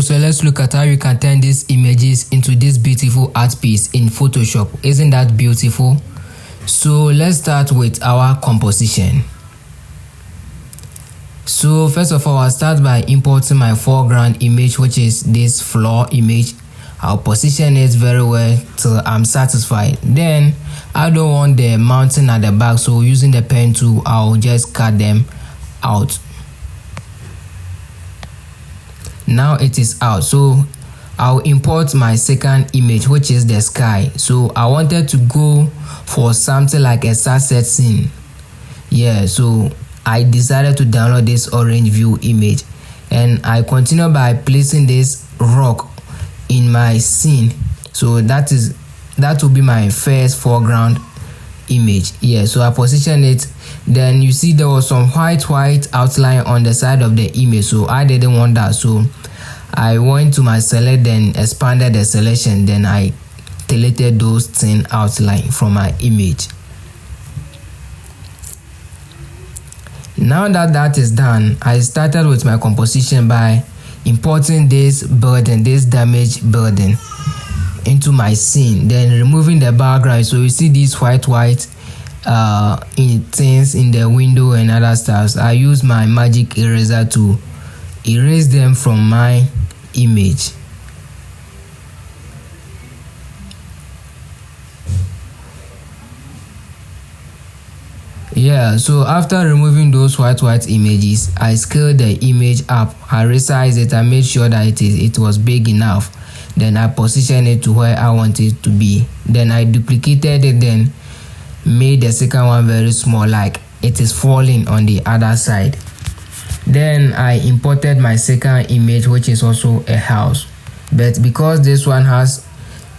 So let's look at how you can turn these images into this beautiful art piece in Photoshop. Isn't that beautiful? So let's start with our composition. So first of all, I'll start by importing my foreground image, which is this floor image. I'll position it very well till I'm satisfied. Then I don't want the mountain at the back, so using the pen tool, I'll just cut them out. Now it is out, so I'll import my second image, which is the sky. So I wanted to go for something like a sunset scene. Yeah, so I decided to download this orange view image, and I continue by placing this rock in my scene. So that will be my first foreground image. Yeah, so I position it. Then you see there was some white outline on the side of the image, so I didn't want that. So I went to my select, then expanded the selection, then I deleted those thin outline from my image. Now that is done, I started with my composition by importing this building, this damaged building, into my scene, then removing the background. So you see these white in things in the window and other stuff. I use my magic eraser to erase them from my image. Yeah, so after removing those white images, I scaled the image up, I resized it, I made sure that it was big enough. Then I positioned it to where I want it to be. Then I duplicated it, then made the second one very small, like it is falling on the other side. Then I imported my second image, which is also a house, but because this one has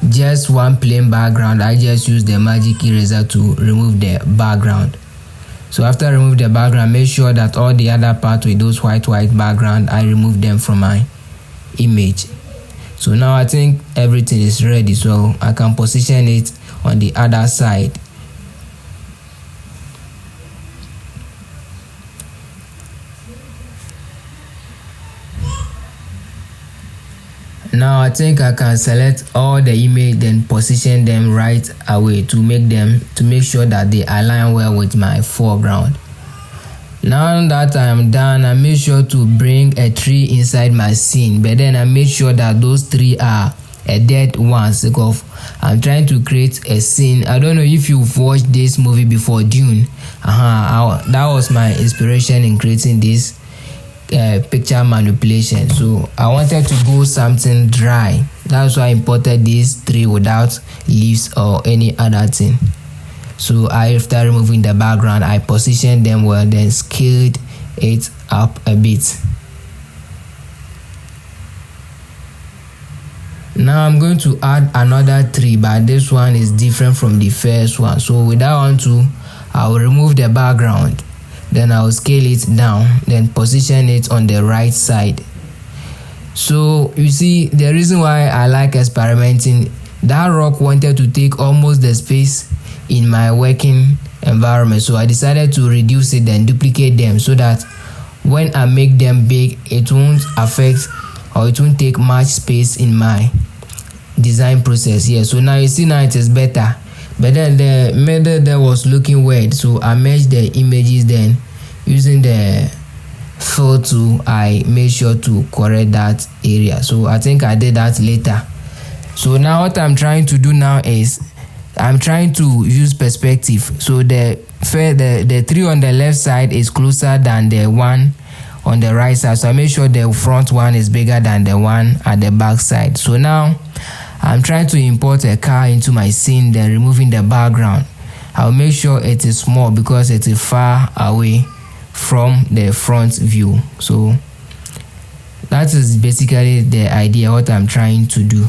just one plain background, I just used the magic eraser to remove the background. So after remove the background, make sure that all the other parts with those white background, I remove them from my image. So now I think everything is ready, so I can position it on the other side. Now I think I can select all the image, then position them right away to make sure that they align well with my foreground. Now that I am done, I made sure to bring a tree inside my scene, but then I made sure that those three are a dead ones because I'm trying to create a scene. I don't know if you've watched this movie before, Dune. That was my inspiration in creating this picture manipulation. So I wanted to go something dry. That's why I imported these three without leaves or any other thing. So after removing the background, I positioned them well, then scaled it up a bit. Now I'm going to add another tree, but this one is different from the first one. So with that one too, I will remove the background, then I will scale it down, then position it on the right side. So you see, the reason why I like experimenting, that rock wanted to take almost the space in my working environment, so I decided to reduce it and duplicate them so that when I make them big, it won't affect or it won't take much space in my design process here. So now you see, now it is better, but then the middle there was looking weird, so I merged the images. Then using the fill tool, I made sure to correct that area. So I think I did that later. So now what I'm trying to do now is I'm trying to use perspective. So the tree on the left side is closer than the one on the right side, so I make sure the front one is bigger than the one at the back side. So now I'm trying to import a car into my scene, then removing the background. I'll make sure it is small because it is far away from the front view. So that is basically the idea, what I'm trying to do.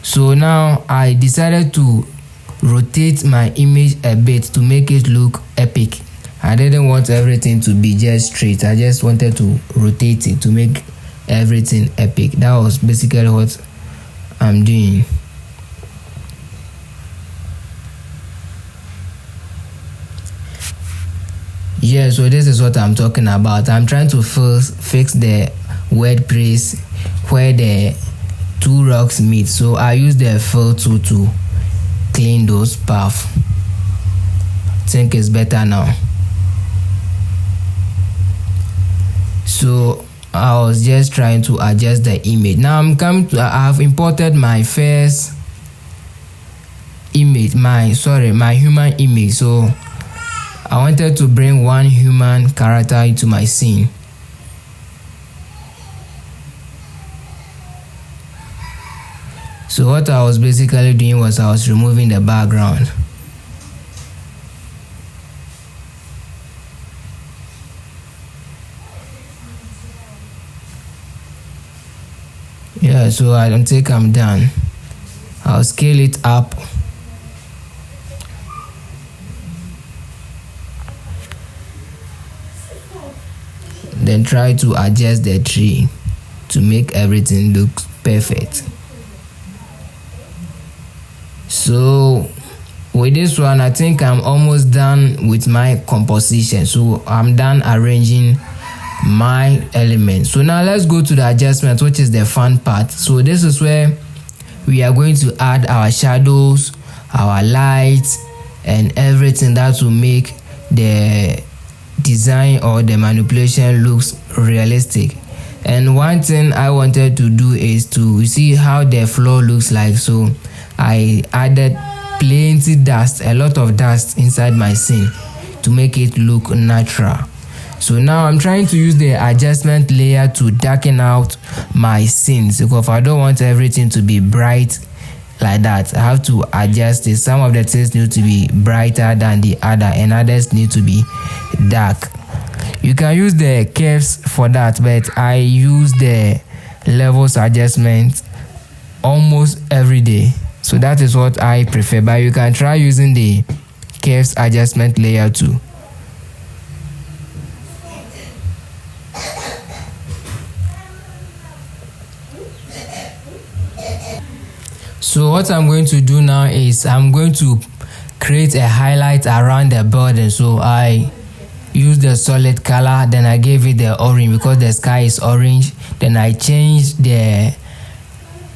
So now I decided to rotate my image a bit to make it look epic. I didn't want everything to be just straight. I just wanted to rotate it to make everything epic. That was basically what I'm doing. Yeah, so this is what I'm talking about. I'm trying to first fix the WordPress where the two rocks meet. So I use the fill tool to clean those paths. I think it's better now. So I was just trying to adjust the image. Now I have imported my first image, my human image. So I wanted to bring one human character into my scene. So what I was basically doing was I was removing the background. Yeah, so I don't think I'm done. I'll scale it up. Then try to adjust the tree to make everything look perfect. So with this one, I think I'm almost done with my composition. So I'm done arranging my elements. So now let's go to the adjustment, which is the fun part. So this is where we are going to add our shadows, our lights, and everything that will make the design or the manipulation looks realistic. And one thing I wanted to do is to see how the floor looks like. So I added plenty dust, a lot of dust inside my scene to make it look natural. So now I'm trying to use the adjustment layer to darken out my scenes, because I don't want everything to be bright like that. I have to adjust it. Some of the things need to be brighter than the other, and others need to be dark. You can use the curves for that, but I use the levels adjustment almost every day. So that is what I prefer, but you can try using the curves adjustment layer too. So what I'm going to do now is I'm going to create a highlight around the building. So I use the solid color, then I gave it the orange because the sky is orange. Then I changed the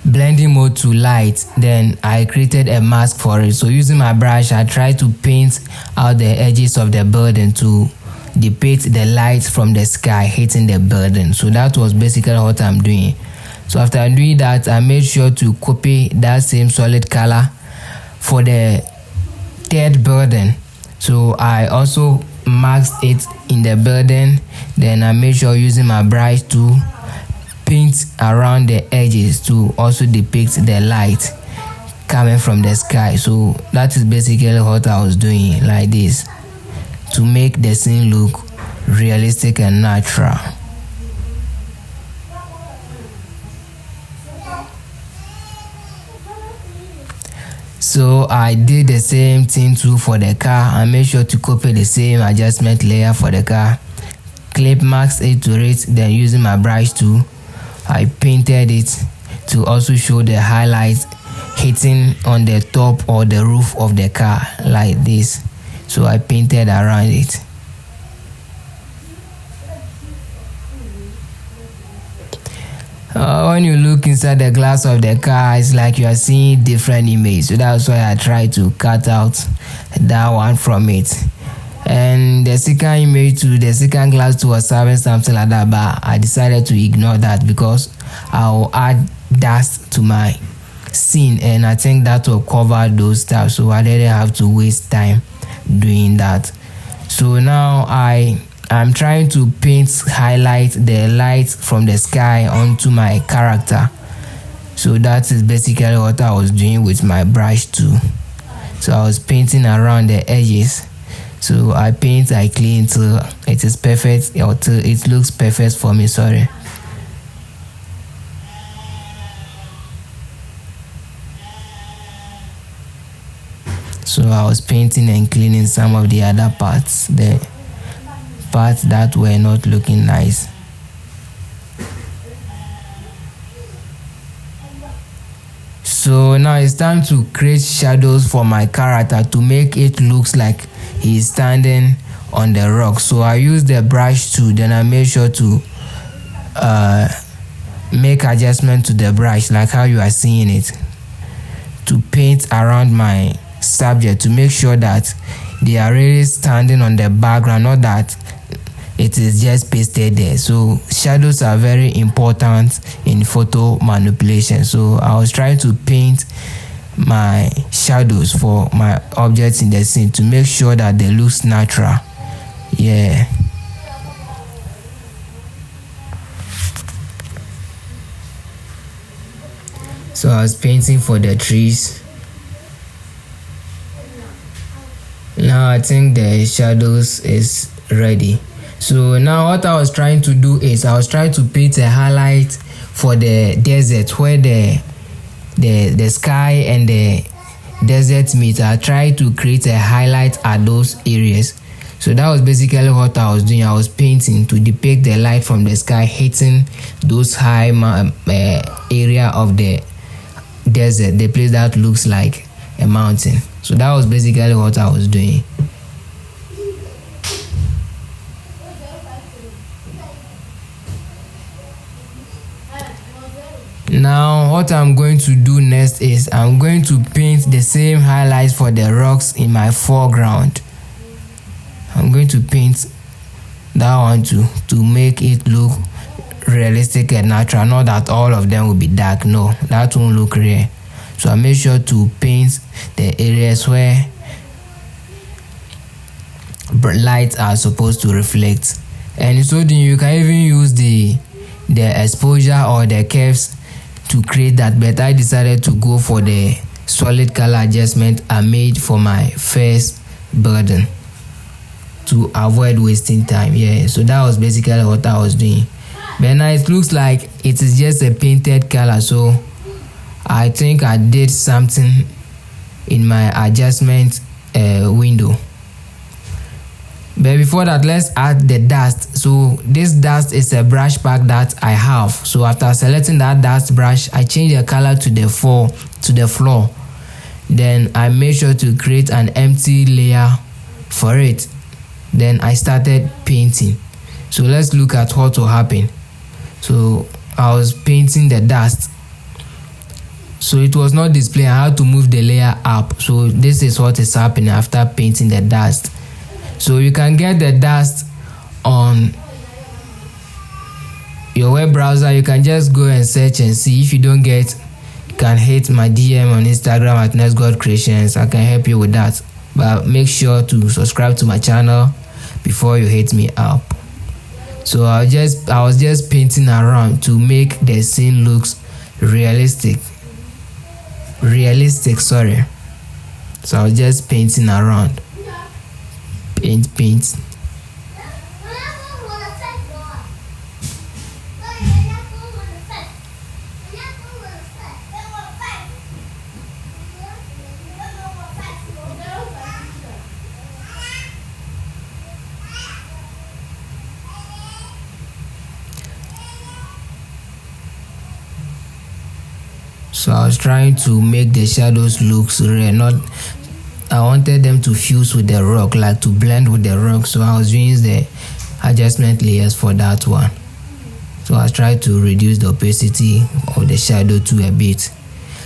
blending mode to light. Then I created a mask for it. So using my brush, I tried to paint out the edges of the building to depict the light from the sky hitting the building. So that was basically what I'm doing. So after doing that, I made sure to copy that same solid color for the third building. So I also masked it in the building. Then I made sure using my brush to paint around the edges to also depict the light coming from the sky. So that is basically what I was doing, like this, to make the scene look realistic and natural. So I did the same thing too for the car. I made sure to copy the same adjustment layer for the car, clip mask it to it, then using my brush tool, I painted it to also show the highlights hitting on the top or the roof of the car like this. So I painted around it. When you look inside the glass of the car, it's like you are seeing different images. So that's why I tried to cut out that one from it. And the second image to the second glass was having something like that, but I decided to ignore that because I'll add dust to my scene, and I think that will cover those stuff. So I didn't have to waste time doing that. So now I'm trying to highlight the light from the sky onto my character. So that is basically what I was doing with my brush too. So I was painting around the edges. So I clean till it is perfect, or till it looks perfect for me, sorry. So I was painting and cleaning some of the other parts, the parts that were not looking nice. So now it's time to create shadows for my character to make it look like he's standing on the rock. So I use the brush tool, then I made sure to make adjustment to the brush like how you are seeing it, to paint around my subject to make sure that they are really standing on the background, not that it is just pasted there. So shadows are very important in photo manipulation. So I was trying to paint my shadows for my objects in the scene to make sure that they look natural. Yeah. So I was painting for the trees. Now I think the shadows is ready. So now what I was trying to do is I was trying to paint a highlight for the desert where the sky and the desert meet. I tried to create a highlight at those areas. So that was basically what I was doing. I was painting to depict the light from the sky hitting those high area of the desert, the place that looks like a mountain. So that was basically what I was doing. Now what I'm going to do next is I'm going to paint the same highlights for the rocks in my foreground. I'm going to paint that one to make it look realistic and natural. Not that all of them will be dark, no, that won't look real. So I make sure to paint the areas where lights are supposed to reflect. And so then you can even use the exposure or the curves to create that, but I decided to go for the solid color adjustment I made for my first building to avoid wasting time. Yeah, so that was basically what I was doing. But now it looks like it is just a painted color, so I think I did something in my adjustment window. But before that, let's add the dust. So this dust is a brush pack that I have. So after selecting that dust brush, I change the color to the floor. Then I made sure to create an empty layer for it. Then I started painting. So let's look at what will happen. So I was painting the dust. So it was not displaying. I had to move the layer up. So this is what is happening after painting the dust. So you can get the dust on your web browser. You can just go and search and see. If you don't get, you can hit my DM on Instagram at NextGodCreations. I can help you with that. But make sure to subscribe to my channel before you hit me up. So I was just painting around to make the scene looks realistic. Sorry. So I was just painting around. Paint. So I was trying to make the shadows look real, I wanted them to fuse with the rock, like to blend with the rock. So I was using the adjustment layers for that one. So I tried to reduce the opacity of the shadow to a bit.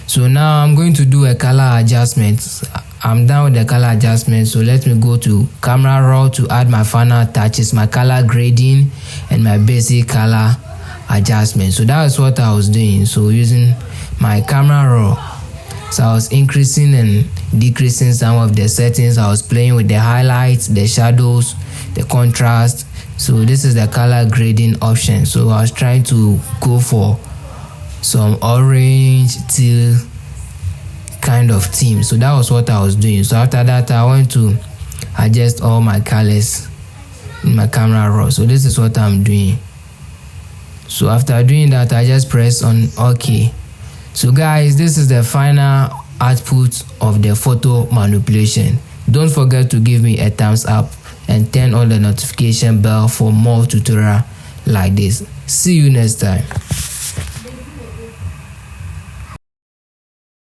So now I'm going to do a color adjustment. I'm done with the color adjustment. So let me go to camera raw to add my final touches, my color grading and my basic color adjustment. So that is what I was doing. So using my camera raw, so I was increasing and decreasing some of the settings. I was playing with the highlights, the shadows, the contrast. So this is the color grading option. So I was trying to go for some orange teal kind of theme. So that was what I was doing. So after that, I went to adjust all my colors in my camera raw. So this is what I'm doing. So after doing that, I just press on OK. So guys, this is the final output of the photo manipulation. Don't forget to give me a thumbs up and turn on the notification bell for more tutorials like this. See you next time.